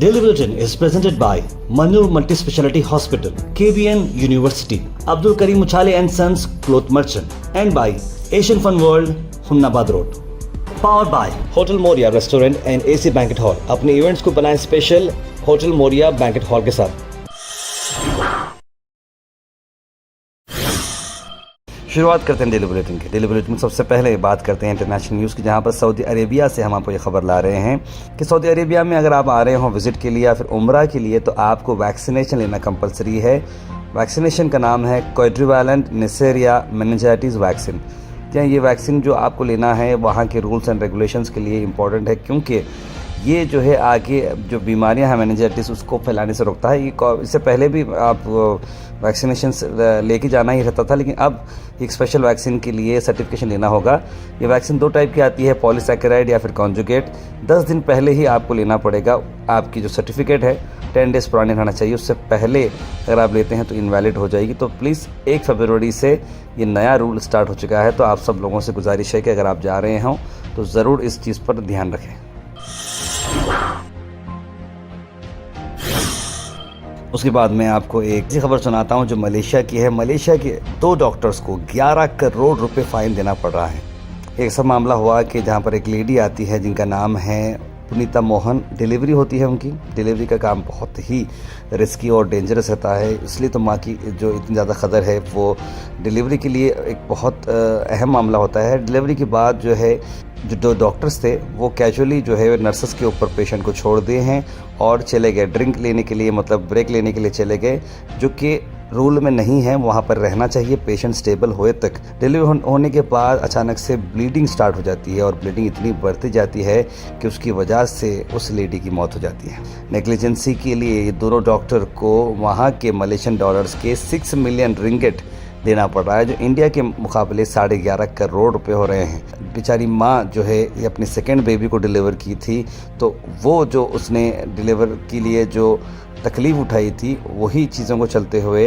Daily Bulletin is presented by Manur Multi-Speciality Hospital, KBN University, Abdul Karim Uchale and Sons Cloth Merchant, and by Asian Fun World, Hunnabad Road. Powered by Hotel Moria Restaurant and AC Banquet Hall. अपने events को बनाएं special hotel Moriya banquet hall के साथ। शुरुआत करते हैं daily bulletin की। Daily bulletin में सबसे पहले बात करते हैं इंटरनेशनल न्यूज़ की, जहां पर सऊदी अरेबिया से हम आपको ये खबर ला रहे हैं कि सऊदी अरेबिया में अगर आप आ रहे हो विजिट के लिए या फिर उम्रा के लिए तो आपको वैक्सीनेशन लेना कंपलसरी है। वैक्सीनेशन का नाम है क्वाड्रिवैलेंट नेसेरिया मेनिंजाइटिस वैक्सीन। क्या ये वैक्सीन जो आपको लेना है वहाँ के रूल्स एंड रेगुलेशंस के लिए इम्पॉर्टेंट है, क्योंकि ये जो है आगे जो बीमारियां हैं मेनिंजाइटिस उसको फैलाने से रोकता है। इससे पहले भी आप वैक्सीनेशन लेके जाना ही रहता था, लेकिन अब एक स्पेशल वैक्सीन के लिए सर्टिफिकेशन लेना होगा। ये वैक्सीन 2 टाइप की आती है, पॉलीसैकेराइड या फिर कॉन्जुगेट। 10 दिन पहले ही आपको लेना पड़ेगा। आपकी जो सर्टिफिकेट है 10 डेज़ पुरानी रहना चाहिए, उससे पहले अगर आप लेते हैं तो इनवैलिड हो जाएगी। तो प्लीज़ 1 फरवरी से ये नया रूल स्टार्ट हो चुका है, तो आप सब लोगों से गुजारिश है कि अगर आप जा रहे हों तो ज़रूर इस चीज़ पर ध्यान रखें। उसके बाद मैं आपको एक ऐसी खबर सुनाता हूं जो मलेशिया की है। मलेशिया के 2 डॉक्टर्स को 11 करोड़ रुपए फाइन देना पड़ रहा है। एक ऐसा मामला हुआ कि जहां पर एक लेडी आती है जिनका नाम है पुनीता मोहन। डिलीवरी होती है उनकी। डिलीवरी का काम बहुत ही रिस्की और डेंजरस रहता है, इसलिए तो माँ की जो इतनी ज़्यादा कदर है वो डिलीवरी के लिए एक बहुत अहम मामला होता है। डिलीवरी के बाद जो है जो 2 डॉक्टर्स थे वो कैजुअली जो है नर्सेस के ऊपर पेशेंट को छोड़ दिए हैं और चले गए ड्रिंक लेने के लिए, मतलब ब्रेक लेने के लिए चले गए, जो कि रूल में नहीं है। वहाँ पर रहना चाहिए पेशेंट स्टेबल होए तक। डिलीवरी होने के बाद अचानक से ब्लीडिंग स्टार्ट हो जाती है और ब्लीडिंग इतनी बढ़ती जाती है कि उसकी वजह से उस लेडी की मौत हो जाती है। नेग्लिजेंसी के लिए ये दोनों डॉक्टर को वहाँ के मलेशियन डॉलर्स के 6 मिलियन रिंगिट देना पड़ रहा है, जो इंडिया के मुकाबले 11.5 करोड़ रुपए हो रहे हैं। बेचारी माँ जो है ये अपनी सेकेंड बेबी को डिलीवर की थी, तो वो जो उसने डिलीवर के लिए जो तकलीफ़ उठाई थी वही चीज़ों को चलते हुए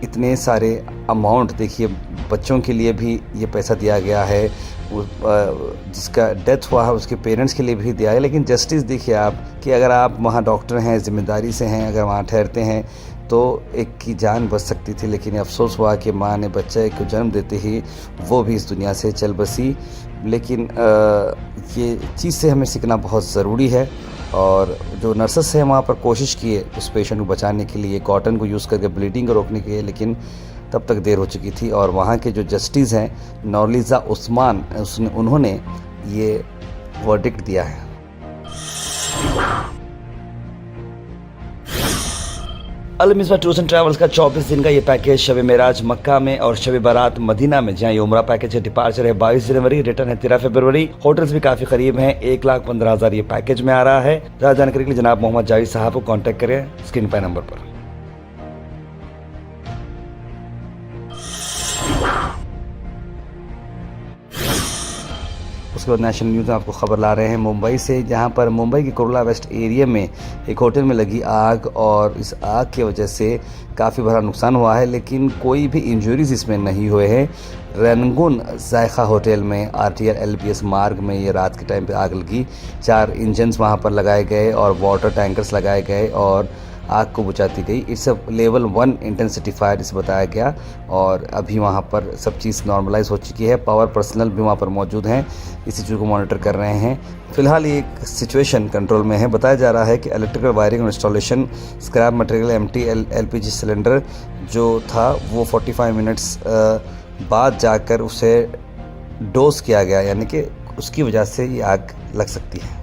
इतने सारे अमाउंट, देखिए बच्चों के लिए भी ये पैसा दिया गया है, जिसका डेथ हुआ है उसके पेरेंट्स के लिए भी दिया है। लेकिन जस्टिस देखिए आप कि अगर आप वहाँ डॉक्टर हैं, ज़िम्मेदारी से हैं, अगर वहाँ ठहरते हैं तो एक की जान बच सकती थी। लेकिन अफसोस हुआ कि माँ ने बच्चे को जन्म देते ही वो भी इस दुनिया से चल बसी। लेकिन ये चीज़ से हमें सीखना बहुत ज़रूरी है। और जो नर्सेस हैं वहाँ पर कोशिश किए उस पेशेंट को बचाने के लिए, कॉटन को यूज़ करके ब्लीडिंग को रोकने के लिए, लेकिन तब तक देर हो चुकी थी। और वहाँ के जो जस्टिस हैं नौलिज़ा उस्मान, उन्होंने ये वर्डिक्ट दिया है। अल मिसबा टूर्स एंड ट्रैवल्स का 24 दिन का ये पैकेज शब मेराज मक्का में और शब बारात मदीना में, जहाँ ये उम्रा पैकेज है। डिपार्चर है 22 जनवरी, रिटर्न है 13 फरवरी। होटल्स भी काफ़ी करीब हैं। 1,15,000 ये पैकेज में आ रहा है। ज़्यादा जानकारी के लिए जनाब मोहम्मद जावेद साहब को कॉन्टैक्ट करें स्क्रीन पर नंबर पर। उसके बाद नेशनल न्यूज़ में आपको खबर ला रहे हैं मुंबई से, जहां पर मुंबई के कुर्ला वेस्ट एरिया में एक होटल में लगी आग और इस आग की वजह से काफ़ी बड़ा नुकसान हुआ है, लेकिन कोई भी इंजरीज इसमें नहीं हुए हैं। रंगून जायका होटल में RTR LPS मार्ग में ये रात के टाइम पे आग लगी। 4 इंजन्स वहाँ पर लगाए गए और वाटर टैंकर्स लगाए गए और आग को बुझाती गई। इट्स लेवल 1 इंटेंसिटी फायर इसे बताया गया और अभी वहाँ पर सब चीज़ नॉर्मलाइज हो चुकी है। पावर पर्सनल भी वहाँ पर मौजूद हैं, इसी चीज़ को मॉनिटर कर रहे हैं। फिलहाल ये एक सिचुएशन कंट्रोल में है। बताया जा रहा है कि इलेक्ट्रिकल वायरिंग और installation, scrap material, empty LPG cylinder जो था वो 45 मिनट्स बाद जाकर उसे डोज किया गया, यानी कि उसकी वजह से ये आग लग सकती है।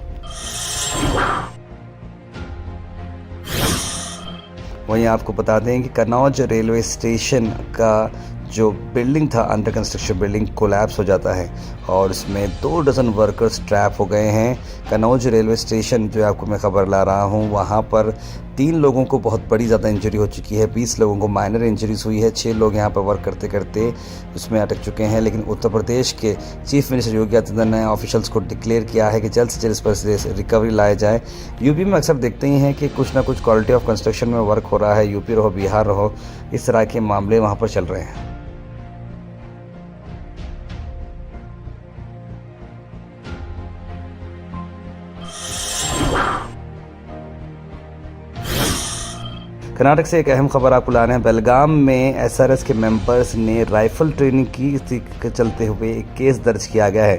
वहीं आपको बता दें कि कन्नौज रेलवे स्टेशन का जो बिल्डिंग था, अंडर कंस्ट्रक्शन बिल्डिंग, कोलैप्स हो जाता है और इसमें 2 डज़न वर्कर्स ट्रैप हो गए हैं। कन्नौज रेलवे स्टेशन जो आपको मैं ख़बर ला रहा हूँ, वहाँ पर 3 लोगों को बहुत बड़ी ज़्यादा इंजरी हो चुकी है, 20 लोगों को माइनर इंजरीज हुई है। 6 लोग यहाँ पर वर्क करते करते उसमें अटक चुके हैं। लेकिन उत्तर प्रदेश के चीफ मिनिस्टर योगी आदित्यनाथ ने ऑफिशियल्स को डिक्लेयर किया है कि जल्द से जल्द इस पर रिकवरी लाया जाए। यूपी में अक्सर देखते ही हैं कि कुछ ना कुछ क्वालिटी ऑफ कंस्ट्रक्शन में वर्क हो रहा है, यूपी रहो बिहार रहो, इस तरह के मामले वहाँ पर चल रहे हैं। कर्नाटक से एक अहम खबर आपको ला रहे हैं। बेलगाम में एसआरएस के मेंबर्स ने राइफल ट्रेनिंग की, इसी के चलते हुए एक केस दर्ज किया गया है।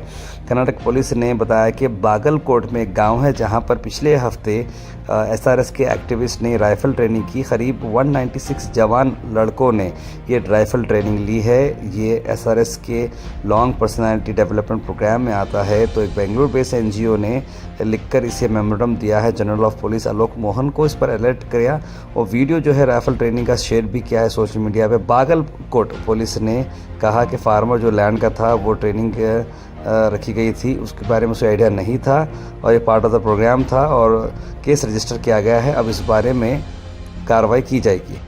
कर्नाटक पुलिस ने बताया कि बागलकोट में एक गांव है जहां पर पिछले हफ्ते एसआरएस के एक्टिविस्ट ने राइफल ट्रेनिंग की। करीब 196 जवान लड़कों ने ये राइफल ट्रेनिंग ली है। ये एसआरएस के लॉन्ग पर्सनालिटी डेवलपमेंट प्रोग्राम में आता है। तो एक बेंगलुरु बेस्ड एनजीओ ने लिखकर इसे मेमोरेंडम दिया है। जनरल ऑफ पुलिस आलोक मोहन को इस पर अलर्ट किया और वीडियो जो है राइफल ट्रेनिंग का शेयर भी किया है सोशल मीडिया पे। बागलकोट पुलिस ने कहा कि फार्मर जो लैंड का था वो ट्रेनिंग रखी गई थी, उसके बारे में उसे आइडिया नहीं था और ये पार्ट ऑफ द प्रोग्राम था और केस रजिस्टर किया गया है। अब इस बारे में कार्रवाई की जाएगी।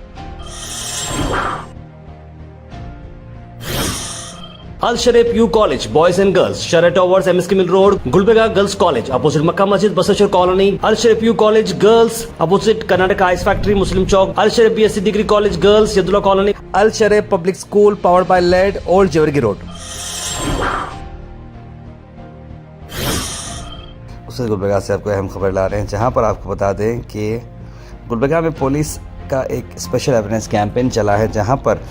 Al Sharif U college boys and girls, शरट towers, MSK mill road, Gulbarga girls college opposite Makka Masjid, Basaveshwar colony. Al Sharif U college girls opposite Karnataka ice factory, Muslim Chowk. Al Sharif BSc degree college girls, Yadulla colony. Al Sharif public school powered by led, old Jewargi road. उसे गुलबेगा से आपको अहम खबर ला रहे हैं, जहां पर आपको बता दें कि गुलबेगा में पुलिस का एक स्पेशल अवेयरनेस कैंपेन चला है, जहां पर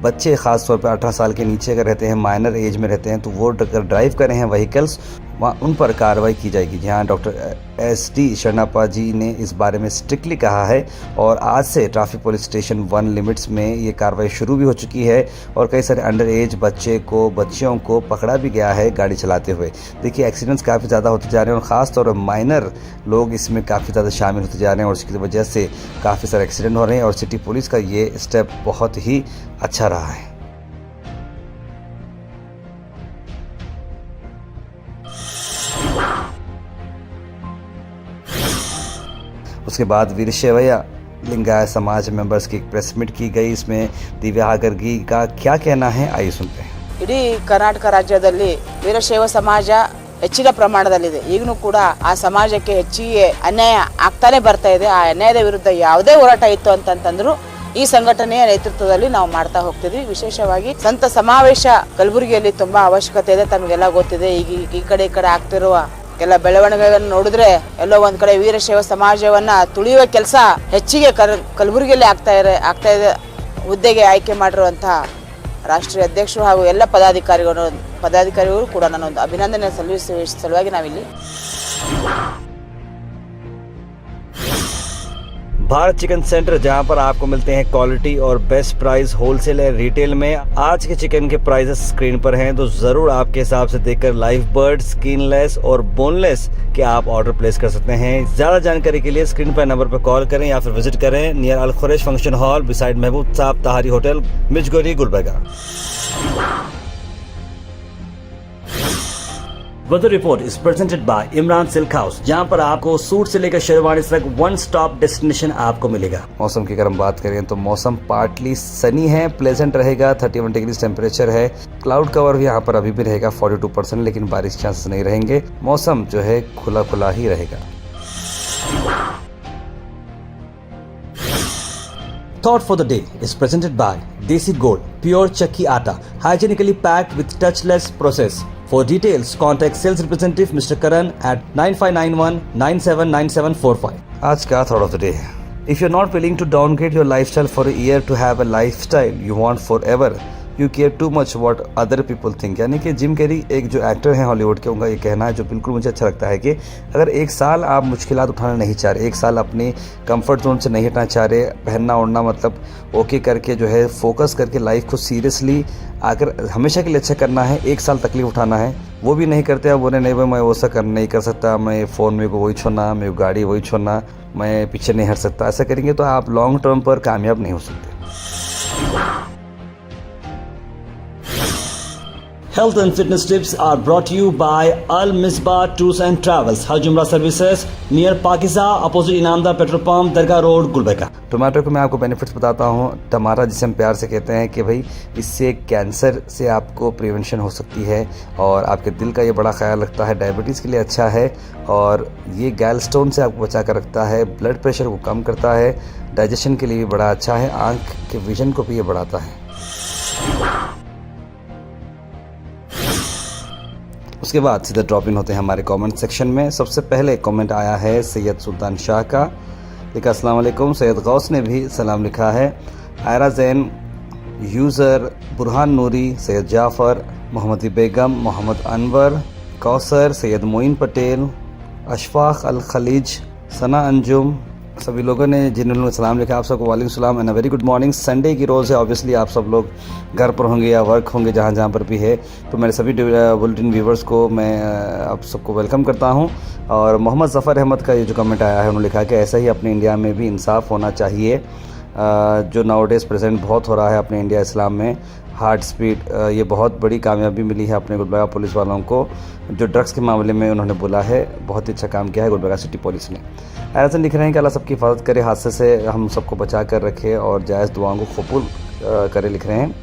बच्चे ख़ास तौर पर 18 साल के नीचे अगर रहते हैं, माइनर एज में रहते हैं, तो वो अगर ड्राइव कर रहे हैं व्हीकल्स, वहाँ उन पर कार्रवाई की जाएगी। जहां डॉक्टर SD शरणप्पा जी ने इस बारे में स्ट्रिक्टली कहा है और आज से ट्रैफिक पुलिस स्टेशन 1 लिमिट्स में ये कार्रवाई शुरू भी हो चुकी है और कई सारे अंडर एज बच्चियों को पकड़ा भी गया है गाड़ी चलाते हुए। देखिए एक्सीडेंट्स काफ़ी ज़्यादा होते जा रहे हैं और ख़ास तौर पर माइनर लोग इसमें काफ़ी ज़्यादा शामिल होते जा रहे हैं और इसकी वजह से काफ़ी सारे एक्सीडेंट हो रहे हैं और सिटी पुलिस का ये स्टेप बहुत ही अच्छा रहा है। उसके बाद वीरशैव लिंगायत समाज मेंबर्स की एक प्रेस मीट की गई। इसमें दिव्या गर्गी का क्या कहना है, आइए सुनते हैं। ಇಡೀ ಕರ್ನಾಟಕ ರಾಜ್ಯದಲ್ಲಿ ವೀರಶೈವ ಸಮಾಜ ಹೆಚ್ಚಿನ ಪ್ರಮಾಣದಲ್ಲಿದೆ. ಈಗಲೂ ಕೂಡ ಆ ಸಮಾಜಕ್ಕೆ ಹೆಚ್ಚಿಗೆ ಅನ್ಯಾಯ ಆಗ್ತಾನೆ ಬರ್ತಾ ಇದೆ. ಆ ಅನ್ಯಾಯದ ವಿರುದ್ಧ ಯಾವುದೇ ಹೋರಾಟ ಇತ್ತು ಅಂತಂತಂದ್ರು ಈ ಸಂಘಟನೆಯ ನೇತೃತ್ವದಲ್ಲಿ ನಾವು ಮಾಡ್ತಾ ಹೋಗ್ತಿದ್ವಿ. ವಿಶೇಷವಾಗಿ ಸಂತ ಸಮಾವೇಶ ಕಲಬುರಗಿಯಲ್ಲಿ ತುಂಬಾ ಅವಶ್ಯಕತೆ ಇದೆ. ತಮಗೆಲ್ಲ ಗೊತ್ತಿದೆ. ಈಗ ಈ ಕಡೆ ಆಗ್ತಿರುವ ಎಲ್ಲ ಬೆಳವಣಿಗೆಗಳನ್ನು ನೋಡಿದ್ರೆ ಎಲ್ಲೋ ಒಂದ್ ಕಡೆ ವೀರಶೈವ ಸಮಾಜವನ್ನ ತುಳಿಯುವ ಕೆಲಸ ಹೆಚ್ಚಿಗೆ ಕಲಬುರಗಿಯಲ್ಲಿ ಆಗ್ತಾ ಇದೆ. ಹುದ್ದೆಗೆ ಆಯ್ಕೆ ಮಾಡಿರುವಂತಹ ರಾಷ್ಟ್ರೀಯ ಅಧ್ಯಕ್ಷರು ಹಾಗೂ ಎಲ್ಲ ಪದಾಧಿಕಾರಿಗಳು ಕೂಡ ನಾನು ಒಂದು ಅಭಿನಂದನೆ ಸಲ್ಲಿಸುವ ಸಲುವಾಗಿ ನಾವಿಲ್ಲಿ भारत चिकन सेंटर, जहां पर आपको मिलते हैं क्वालिटी और बेस्ट प्राइस होलसेल और रिटेल में। आज के चिकन के प्राइसेस स्क्रीन पर हैं, तो जरूर आपके हिसाब से देखकर लाइव बर्ड, स्किनलेस और बोनलेस के आप ऑर्डर प्लेस कर सकते हैं। ज्यादा जानकारी के लिए स्क्रीन पर नंबर पर कॉल करें या फिर विजिट करें near Al Khuraish function hall beside Mehboob Sahab Tahari hotel, Mirchgori, Gulbarga. Weather report is presented by Imran silk house, जहां पर आपको सूट से लेकर शेरवानी तक वन स्टॉप डेस्टिनेशन आपको मिलेगा। मौसम की अगर हम बात करें तो मौसम पार्टली सनी है, प्लेजेंट रहेगा। 31 डिग्री टेम्परेचर है। क्लाउड कवर भी यहाँ पर अभी भी रहेगा 42%, लेकिन बारिश के चांसेस नहीं रहेंगे। मौसम जो है खुला खुला ही रहेगा। Thought for the day is presented by Desi Gold, pure chakki atta, hygienically packed with touchless process. For details, contact sales representative Mr. Karan at 9591 979745. आज का थॉट ऑफ द डे है, if you are not willing to downgrade your lifestyle for a year to have a lifestyle you want forever, you care too much what other people think. यानी कि Jim Carrey एक जो actor हैं Hollywood के, उनका ये कहना है जो बिल्कुल मुझे अच्छा लगता है कि अगर एक साल आप मुश्किलात उठाना नहीं चाह रहे, एक साल अपनी कंफर्ट जोन से नहीं हटना चाह रहे, पहनना ओढ़ना मतलब ओके करके जो है फोकस करके लाइफ को सीरियसली अगर हमेशा के लिए अच्छा करना है, एक साल तकलीफ उठाना है, वो भी नहीं करते। अब बोले नहीं भाई मैं वो सा कर नहीं कर सकता, मैं फ़ोन में को वही छोड़ना, मैं गाड़ी वही छोड़ना, मैं पीछे नहीं हट सकता, ऐसा करेंगे तो आप लॉन्ग टर्म पर कामयाब नहीं हो सकते। Health and fitness tips are brought to you by Al Misbah Tours and Travels, Hajj Umrah Services, near Pakiza, opposite Inamda Petrol Pump, Dargah Road, Gulbarga। टमाटर को मैं आपको बेनिफिट्स बताता हूँ। टमाटर जिसे हम प्यार से कहते हैं कि भाई इससे कैंसर से आपको प्रिवेंशन हो सकती है और आपके दिल का ये बड़ा ख्याल रखता है, डायबिटीज़ के लिए अच्छा है और ये गैल स्टोन से आपको बचा कर रखता है, ब्लड प्रेशर को कम करता है, डाइजेशन के लिए भी बड़ा अच्छा है, आँख के विजन को भी ये बढ़ाता है। उसके बाद सीधा ड्रॉप इन होते हैं हमारे कमेंट सेक्शन में। सबसे पहले कमेंट आया है सैयद सुल्तान शाह का। लिखा अस्सलाम वालेकुम। सैयद गौस ने भी सलाम लिखा है। आयरा जैन, यूज़र बुरहान नूरी, सैयद जाफ़र, मोहम्मदी बेगम, मोहम्मद अनवर, कौसर, सैयद मोइन पटेल, अशफाक अल खलीज, सना अंजुम, सभी लोगों ने जिन्होंने सलाम लिखा आप सबको वालेकुम सलाम and very good morning. Sunday की रोज़ है, ऑब्वियसली आप सब लोग घर पर होंगे या वर्क होंगे जहाँ पर भी है, तो मेरे सभी बुलेटिन व्यूवर्स को मैं आप सबको वेलकम करता हूँ। और मोहम्मद ज़फ़र अहमद का ये जो कमेंट आया है, उन्होंने लिखा कि ऐसा ही अपने इंडिया में भी इंसाफ होना चाहिए, जो नाउडेज़ प्रेजेंट बहुत हो रहा है अपने इंडिया इस्लाम में। हार्ट स्पीड, ये बहुत बड़ी कामयाबी मिली है अपने गुलबर्गा पुलिस वालों को, जो ड्रग्स के मामले में उन्होंने बोला है, बहुत ही अच्छा काम किया है गुलबर्गा सिटी पुलिस ने। ऐसा लिख रहे हैं कि अल्लाह सबकी हिफाजत करे, हादसे से हम सबको बचा कर रखे और जायज़ दुआओं को कबूल करे, लिख रहे हैं।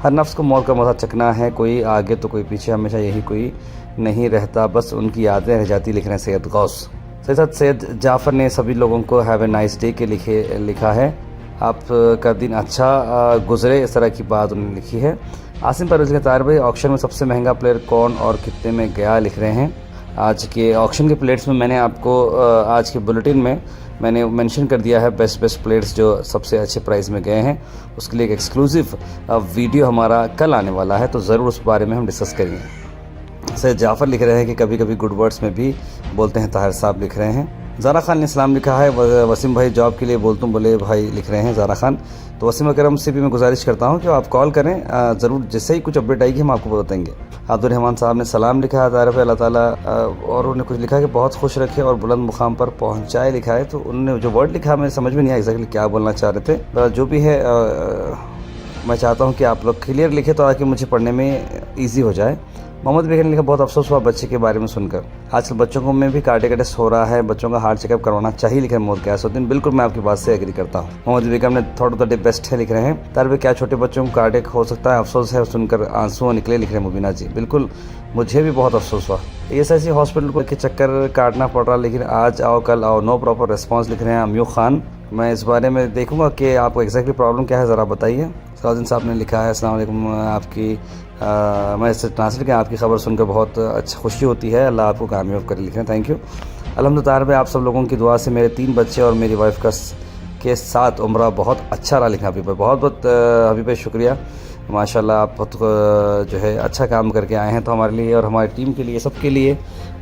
हर नफ्स को मौत का मज़ा चखना है, कोई आगे तो कोई पीछे, हमेशा यही कोई नहीं रहता, बस उनकी यादें रह जाती, लिख रहे हैं सैयद गौस। साथ सैयद जाफ़र ने सभी लोगों को हैव ए नाइस डे के लिखा है, आपका दिन अच्छा गुजरे, इस तरह की बात उन्होंने लिखी है। आसिम परवेज़ के तार भाई, ऑक्शन में सबसे महंगा प्लेयर कौन और कितने में गया, लिख रहे हैं। आज के ऑक्शन के प्लेयर्स में मैंने आपको आज के बुलेटिन में मैंने मेंशन कर दिया है बेस्ट प्लेयर्स जो सबसे अच्छे प्राइस में गए हैं। उसके लिए एक एक्सक्लूसिव वीडियो हमारा कल आने वाला है, तो ज़रूर उस बारे में हम डिस्कस करेंगे। सैयद जाफ़र लिख रहे हैं कि कभी कभी गुड वर्ड्स में भी बोलते हैं, ताहिर साहब लिख रहे हैं। ज़ारा खान ने सलाम लिखा है। वसीम भाई जॉब के लिए बोलतूँ बोले भाई, लिख रहे हैं ज़ारा खान। तो वसीम अकरम से भी मैं गुजारिश करता हूँ कि आप कॉल करें, ज़रूर जैसे ही कुछ अपडेट आएगी हम आपको बताएंगे। अब्दुल रहमान साहब ने सलाम लिखा है, तारीफ़ अल्लाह ताला, और उन्होंने कुछ लिखा कि बहुत खुश रखे और बुलंद मुकाम पर पहुँचाए, लिखा है। तो उन्होंने जो वर्ड लिखा मुझे समझ में नहीं आया एग्जैक्टली क्या बोलना चाह रहे थे। जो भी है मैं चाहता हूँ कि आप लोग क्लियर लिखें ताकि मुझे पढ़ने में ईजी हो जाए। मोहम्मद बेगम ने लिखा बहुत अफसोस हुआ बच्चे के बारे में सुनकर, आजकल बच्चों को में भी कार्डियक टेस्ट हो रहा है, बच्चों का हार्ट चेकअप करवाना चाहिए, लिखा है मोहम्मद गयासुद्दीन। बिल्कुल मैं आपकी बात से एग्री करता हूँ। मोहम्मद बेगम ने थोड़ा द डे बेस्ट है, लिख रहे हैं। तार क्या छोटे बच्चों को कार्डियक हो सकता है, अफसोस है सुनकर आंसू निकले, लिख रहे हैं मुबीना जी। बिल्कुल मुझे भी बहुत अफसोस हुआ, ऐसी हॉस्पिटल को के चक्कर काटना पड़ रहा, लेकिन आज आओ कल आओ, नो प्रॉपर रिस्पॉन्स, लिख रहे हैं अमयू खान। मैं इस बारे में देखूंगा कि आपको एग्जैक्टली प्रॉब्लम क्या है, ज़रा बताइए। सलाउद्दीन साहब ने लिखा है अस्सलाम वालेकुम, आपकी मैं इससे ट्रांसलेट किया, आपकी खबर सुनकर बहुत अच्छा खुशी होती है, अल्लाह आपको कामयाब करे, लिख रहे हैं। Thank you. अल्हम्दुलिल्लाह भाई, आप सब लोगों की दुआ से मेरे 3 बच्चे और मेरी वाइफ के साथ उम्रा बहुत अच्छा रहा, लिखा हबीब भाई। बहुत बहुत हबीब भाई शुक्रिया, माशाल्लाह आप बहुत जो है अच्छा काम करके आए हैं, तो हमारे लिए और हमारी टीम के लिए, सबके लिए,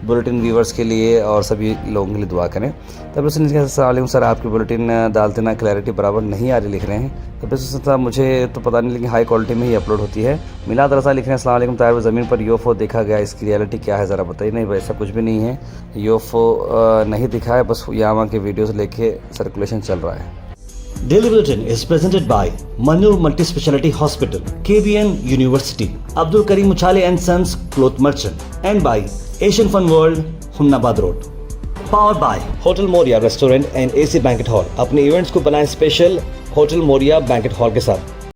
बुलेटिन व्यूवर्स के लिए और सभी लोगों के लिए दुआ करें। तब अस्सलाम सर, आपकी बुलेटिन डालते ना क्लैरिटी बराबर नहीं आ रही, लिख रहे हैं। तब साहब मुझे तो पता नहीं, लेकिन हाई क्वालिटी में ही अपलोड होती है। मिलाद रसा लिख रहे हैं अस्सलाम वालेकुम ताहिर, ज़मीन पर यूएफओ देखा गया, इसकी रियलिटी क्या है ज़रा बताइए। नहीं भाई, ऐसा कुछ भी नहीं है, यूएफओ नहीं दिखा है, बस यहाँ के वीडियोज़ लेके सर्कुलेशन चल रहा है। Daily Bulletin is presented by Manur Multi-Speciality Hospital, KBN University, Abdul Karim Uchale and Sons Cloth Merchant, and by Asian Fun World, Humnabad Road. Powered by Hotel Moria Restaurant and AC Banquet Hall. अपने events को बनाएं special hotel Moriya banquet hall के साथ।